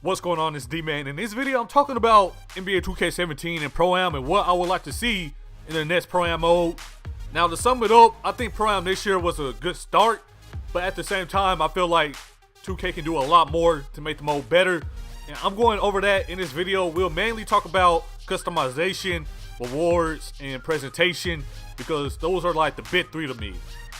What's going on? It's D-Man. In this video, I'm talking about NBA 2K17 and Pro-Am and what I would like to see in the next Pro-Am mode. Now, to sum it up, I think Pro-Am this year was a good start, but at the same time, I feel like 2K can do a lot more to make the mode better. And I'm going over that in this video. We'll mainly talk about customization, rewards, and presentation, because those are like the big three to me.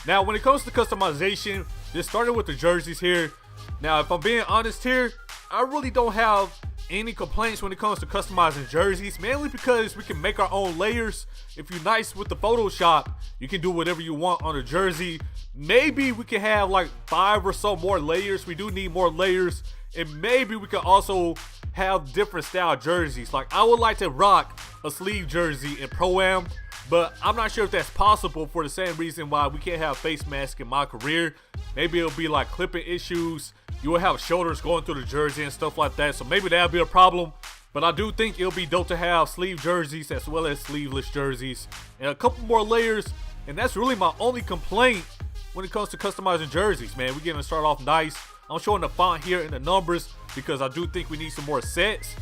Now, when it comes to customization, just starting with the jerseys here. Now, if I'm being honest here, I really don't have any complaints when it comes to customizing jerseys, mainly because we can make our own layers. If you're nice with the Photoshop, you can do whatever you want on a jersey. Maybe we can have like 5 or so more layers. We do need more layers, and maybe we can also have different style jerseys. Like, I would like to rock a sleeve jersey in Pro-Am, but I'm not sure if that's possible for the same reason why we can't have face mask in my career. Maybe it'll be like clipping issues. You will have shoulders going through the jersey and stuff like that, so maybe that'll be a problem. But I do think it'll be dope to have sleeve jerseys as well as sleeveless jerseys and a couple more layers. And that's really my only complaint when it comes to customizing jerseys, man. We're gonna start off nice. I'm showing the font here and the numbers because I do think we need some more sets.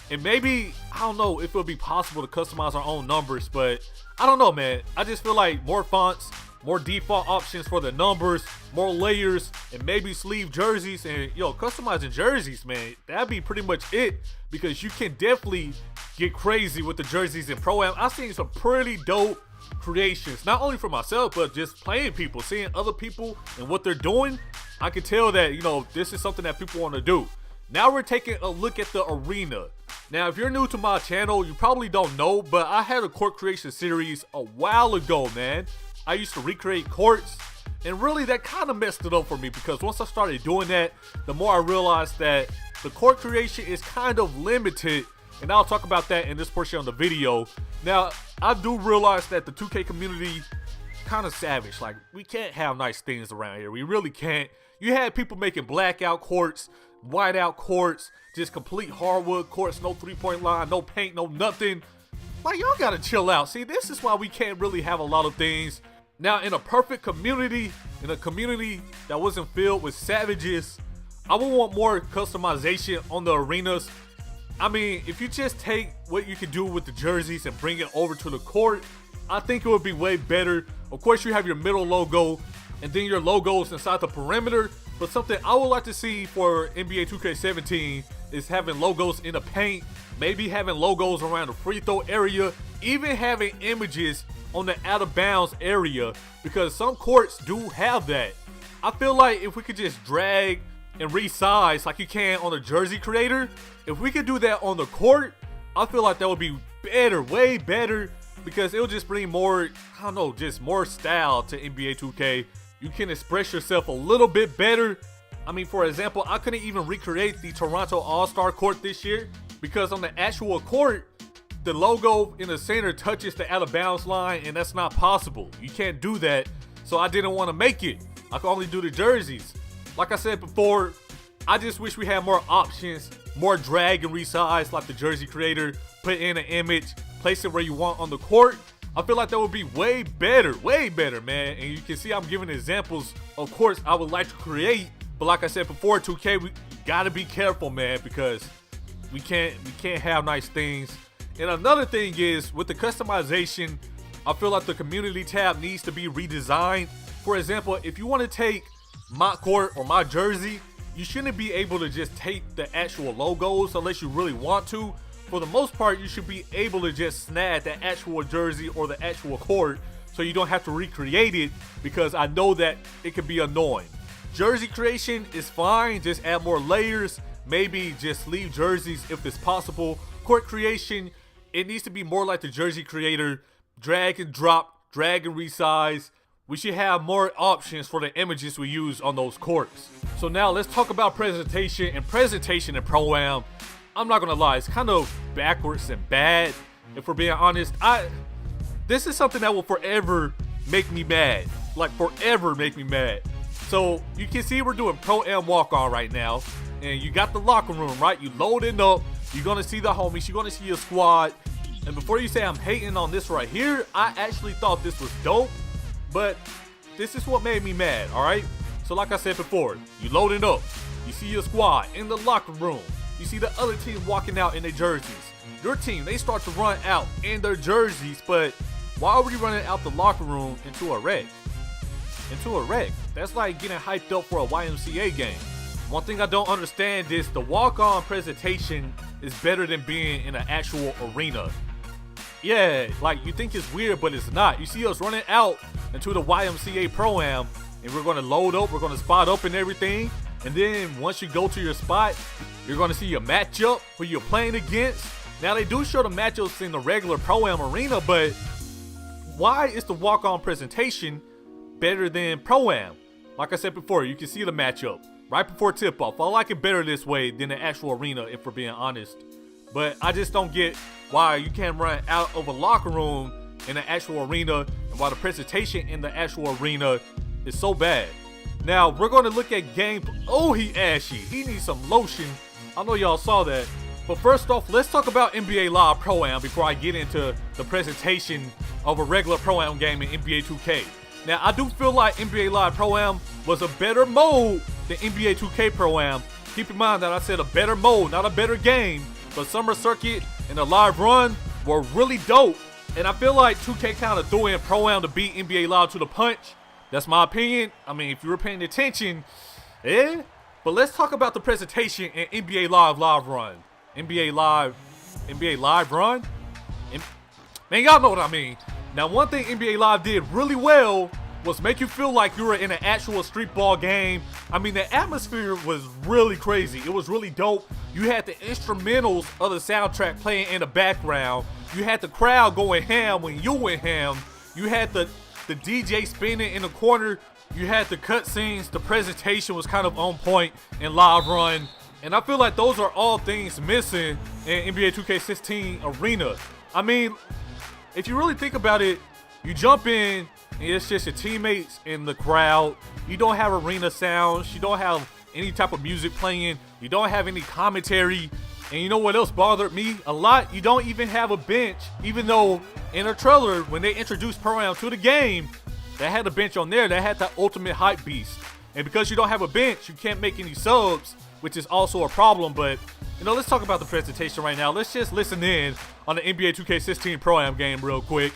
And maybe, I don't know if it'll be possible to customize our own numbers, but I don't know, man. I just feel like more fonts, more default options for the numbers, more layers, and maybe sleeve jerseys. And customizing jerseys, man, that'd be pretty much it, because you can definitely get crazy with the jerseys in Pro-Am. I've seen some pretty dope creations, not only for myself, but just playing people, seeing other people and what they're doing. I can tell that, this is something that people want to do. Now we're taking a look at the arena. Now, if you're new to my channel, you probably don't know, but I had a court creation series a while ago, man. I used to recreate courts, and really that kind of messed it up for me, because once I started doing that, the more I realized that the court creation is kind of limited, and I'll talk about that in this portion of the video. Now, I do realize that the 2K community kind of savage. Like, we can't have nice things around here. We really can't. You had people making blackout courts, whiteout courts, just complete hardwood courts, no three-point line, no paint, no nothing. Like, y'all gotta chill out. See, this is why we can't really have a lot of things. Now, in a perfect community, in a community that wasn't filled with savages, I would want more customization on the arenas. I mean, if you just take what you can do with the jerseys and bring it over to the court, I think it would be way better. Of course, you have your middle logo, and then your logos inside the perimeter. But something I would like to see for NBA 2K17 is having logos in the paint, maybe having logos around the free throw area, even having images on the out of bounds area, because some courts do have that. I feel like if we could just drag and resize like you can on the jersey creator, if we could do that on the court, I feel like that would be better, way better, because it'll just bring more, I don't know, just more style to NBA 2K. You can express yourself a little bit better. I mean, for example, I couldn't even recreate the Toronto All-Star court this year, because on the actual court, the logo in the center touches the out of bounds line, and that's not possible. You can't do that, so I didn't want to make it. I could only do the jerseys. Like I said before, I just wish we had more options, more drag and resize like the jersey creator, put in an image, place it where you want on the court. I feel like that would be way better, man. And you can see I'm giving examples of courts I would like to create. But like I said before, 2K, we gotta be careful, man, because we can't have nice things. And another thing is, with the customization, I feel like the community tab needs to be redesigned. For example, if you want to take my court or my jersey, you shouldn't be able to just take the actual logos unless you really want to. For the most part, you should be able to just snag the actual jersey or the actual court, so you don't have to recreate it, because I know that it can be annoying. Jersey creation is fine, just add more layers, maybe just leave jerseys if it's possible. Court creation, it needs to be more like the jersey creator, drag and drop, drag and resize. We should have more options for the images we use on those courts. So now let's talk about presentation in Pro-Am. I'm not gonna lie, it's kind of backwards and bad, if we're being honest. This is something that will forever make me mad. Like, forever make me mad. So you can see we're doing Pro-Am walk-on right now, and you got the locker room, right? You loading up, you're gonna see the homies, you're gonna see your squad. And before you say I'm hating on this right here, I actually thought this was dope, but this is what made me mad, all right? So like I said before, you loading up, you see your squad in the locker room. you see the other team walking out in their jerseys. Your team, they start to run out in their jerseys, but why are we running out the locker room into a wreck? That's like getting hyped up for a YMCA game. One thing I don't understand is the walk-on presentation is better than being in an actual arena. Yeah, like you think it's weird, but it's not. You see us running out into the YMCA Pro-Am, and we're going to load up, we're going to spot up and everything. And then once you go to your spot, you're going to see your matchup who you're playing against. Now they do show the matchups in the regular Pro-Am arena, but why is the walk-on presentation better than Pro-Am? Like I said before, you can see the matchup right before tip-off. I like it better this way than the actual arena, if we're being honest. But I just don't get why you can't run out of a locker room in the actual arena, and why the presentation in the actual arena is so bad. Now, we're going to look at game. Oh, he ashy. He needs some lotion. I know y'all saw that. But first off, let's talk about NBA Live Pro-Am before I get into the presentation of a regular Pro-Am game in NBA 2K. Now, I do feel like NBA Live Pro-Am was a better mode than NBA 2K Pro-Am. Keep in mind that I said a better mode, not a better game. But Summer Circuit and the Live Run were really dope. And I feel like 2K kind of threw in Pro-Am to beat NBA Live to the punch. That's my opinion. I mean, if you were paying attention, yeah. But let's talk about the presentation in NBA Live Run. NBA Live Run? Man, y'all know what I mean. Now, one thing NBA Live did really well was make you feel like you were in an actual street ball game. I mean, the atmosphere was really crazy. It was really dope. You had the instrumentals of the soundtrack playing in the background. You had the crowd going ham when you went ham. You had the DJ spinning in the corner. You had the cutscenes. The presentation was kind of on point in Live Run. And I feel like those are all things missing in NBA 2K16 Arena. I mean, if you really think about it, you jump in and it's just your teammates in the crowd. You don't have arena sounds. You don't have any type of music playing. You don't have any commentary. And you know what else bothered me a lot? You don't even have a bench, even though in a trailer, when they introduced Pro-Am to the game, they had a bench on there that had the ultimate hype beast. And because you don't have a bench, you can't make any subs, which is also a problem. But, you know, let's talk about the presentation right now. Let's just listen in on the NBA 2K16 Pro-Am game real quick.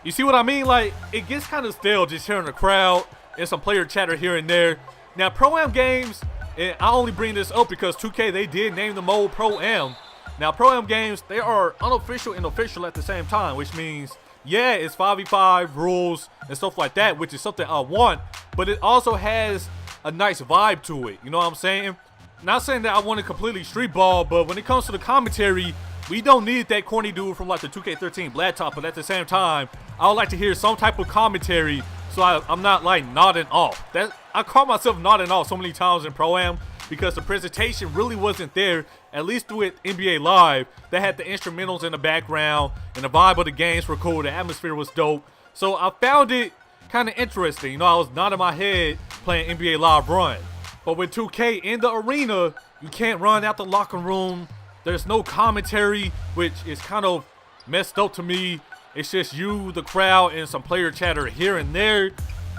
You see what I mean? Like, it gets kind of stale just hearing the crowd and some player chatter here and there. Now, Pro-Am games, and I only bring this up because 2K, they did name the mode Pro-Am. Now, Pro-Am games, they are unofficial and official at the same time, which means, yeah, it's 5v5 rules and stuff like that, which is something I want, but it also has a nice vibe to it. You know what I'm saying? Not saying that I want to completely street ball, but when it comes to the commentary, we don't need that corny dude from like the 2K13 Black Top, but at the same time, I would like to hear some type of commentary so I'm not like nodding off. I caught myself nodding off so many times in Pro-Am because the presentation really wasn't there, at least with NBA Live. They had the instrumentals in the background and the vibe of the games were cool, the atmosphere was dope. So I found it kind of interesting. You know, I was nodding my head playing NBA Live Run. But with 2K in the arena, you can't run out the locker room. There's no commentary, which is kind of messed up to me. It's just you, the crowd, and some player chatter here and there.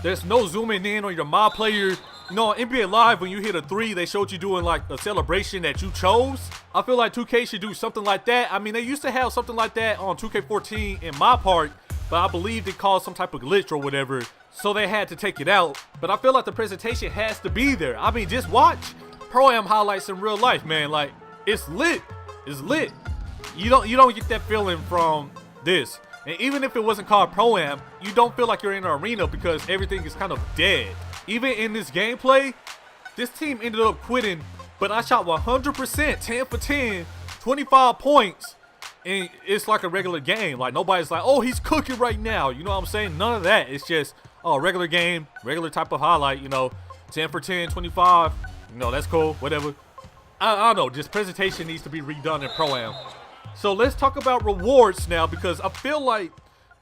There's no zooming in on your mob player. You know, on NBA Live, when you hit a 3, they showed you doing like a celebration that you chose. I feel like 2K should do something like that. I mean, they used to have something like that on 2K14 in my part, but I believe it caused some type of glitch or whatever, so they had to take it out. But I feel like the presentation has to be there. I mean, just watch Pro-Am highlights in real life, man. Like, it's lit. It's lit. You don't get that feeling from this. And even if it wasn't called Pro-Am, you don't feel like you're in an arena because everything is kind of dead. Even in this gameplay, this team ended up quitting, but I shot 100%, 10 for 10, 25 points, and it's like a regular game. Like, nobody's like, oh, he's cooking right now. You know what I'm saying? None of that. It's just, oh, regular game, regular type of highlight, you know, 10 for 10, 25. You know, that's cool, whatever. I don't know, just presentation needs to be redone in Pro-Am. So let's talk about rewards now, because I feel like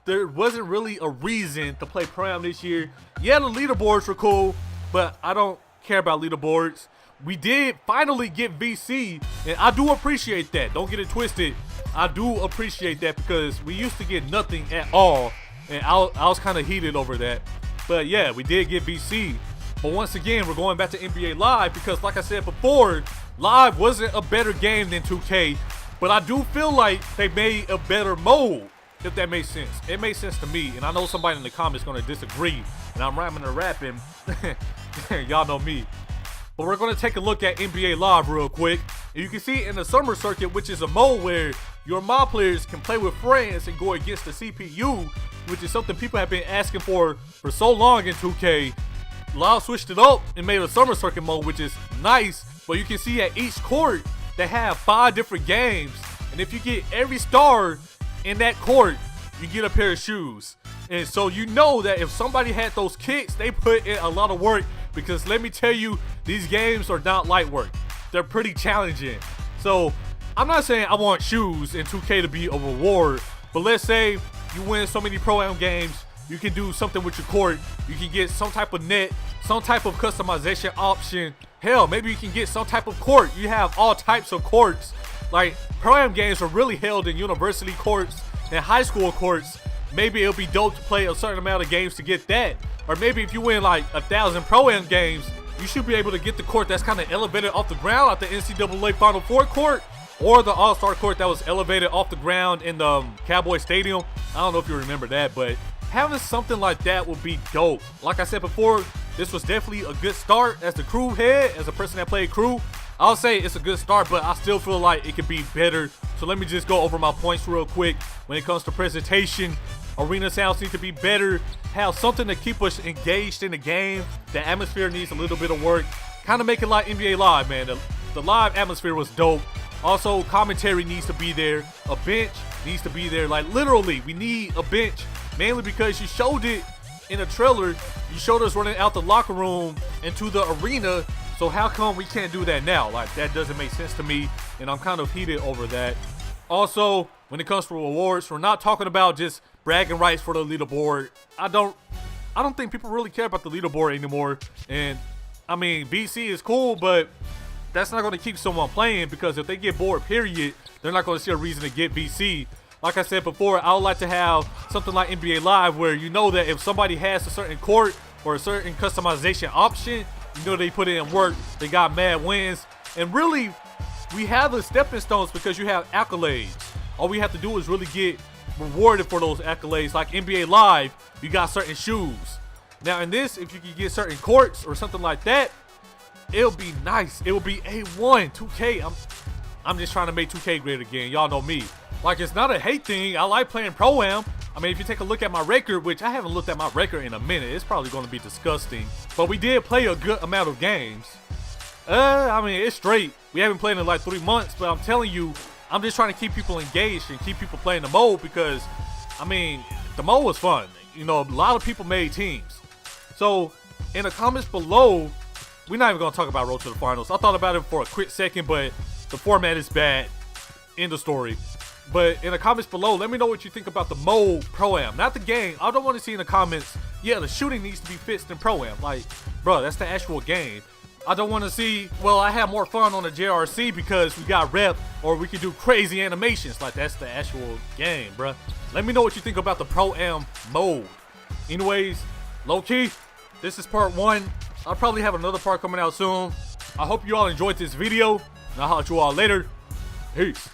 there wasn't really a reason to play Pro-Am this year. Yeah, the leaderboards were cool, but I don't care about leaderboards. we did finally get VC, and I do appreciate that. Don't get it twisted. I do appreciate that because we used to get nothing at all, and I was kind of heated over that. But yeah, we did get VC. But once again, we're going back to NBA Live because, like I said before, Live wasn't a better game than 2K, but I do feel like they made a better mode, if that makes sense. It makes sense to me, and I know somebody in the comments going to disagree, and I'm rhyming and rapping. Y'all know me. But we're going to take a look at NBA Live real quick. And you can see in the Summer Circuit, which is a mode where your mod players can play with friends and go against the CPU, which is something people have been asking for so long in 2K. Live switched it up and made a Summer Circuit mode, which is nice. But you can see at each court, they have 5 different games. And if you get every star in that court, you get a pair of shoes. And so you know that if somebody had those kicks, they put in a lot of work, because let me tell you, these games are not light work. They're pretty challenging. So I'm not saying I want shoes in 2K to be a reward, but let's say you win so many Pro-Am games, you can do something with your court. You can get some type of net, some type of customization option. Hell, maybe you can get some type of court. You have all types of courts. Like, Pro-Am games are really held in university courts and high school courts. Maybe it'll be dope to play a certain amount of games to get that. Or maybe if you win like 1,000 Pro-Am games, you should be able to get the court that's kind of elevated off the ground, like the NCAA Final Four court, or the All-Star court that was elevated off the ground in the Cowboy Stadium. I don't know if you remember that, but having something like that would be dope. Like I said before, this was definitely a good start. As the crew head, as a person that played crew, I'll say it's a good start, but I still feel like it could be better. So let me just go over my points real quick. When it comes to presentation, arena sounds need to be better. Have something to keep us engaged in the game. The atmosphere needs a little bit of work. Kind of make it like NBA Live, man. The live atmosphere was dope. Also, commentary needs to be there. A bench needs to be there. Like, literally, we need a bench. Mainly because you showed it in a trailer. You showed us running out the locker room into the arena. So how come we can't do that now? Like, that doesn't make sense to me, and I'm kind of heated over that. Also, when it comes to rewards, we're not talking about just bragging rights for the leaderboard. I don't think people really care about the leaderboard anymore. And I mean, VC is cool, but that's not going to keep someone playing, because if they get bored, period, they're not going to see a reason to get VC. Like I said before, I would like to have something like NBA Live where you know that if somebody has a certain court or a certain customization option, you know they put in work, they got mad wins. And really, we have the stepping stones because you have accolades. All we have to do is really get rewarded for those accolades. Like NBA Live, you got certain shoes. Now in this, if you can get certain courts or something like that, it'll be nice. It will be A1. 2K, I'm just trying to make 2K great again. Y'all know me. Like, it's not a hate thing. I like playing Pro-Am. I mean, if you take a look at my record, which I haven't looked at my record in a minute, it's probably going to be disgusting. But we did play a good amount of games. I mean, it's straight. We haven't played in like 3 months, but I'm telling you, I'm just trying to keep people engaged and keep people playing the mode because, I mean, the mode was fun. You know, a lot of people made teams. So, in the comments below, we're not even going to talk about Road to the Finals. I thought about it for a quick second, but the format is bad. End of story. But in the comments below, let me know what you think about the mode Pro-Am. Not the game. I don't want to see in the comments, yeah, the shooting needs to be fixed in Pro-Am. Like, bro, that's the actual game. I don't want to see, well, I have more fun on the JRC because we got rep, or we can do crazy animations. Like, that's the actual game, bro. Let me know what you think about the Pro-Am mode. Anyways, low-key, this is part 1. I'll probably have another part coming out soon. I hope you all enjoyed this video, and I'll holler at you all later. Peace.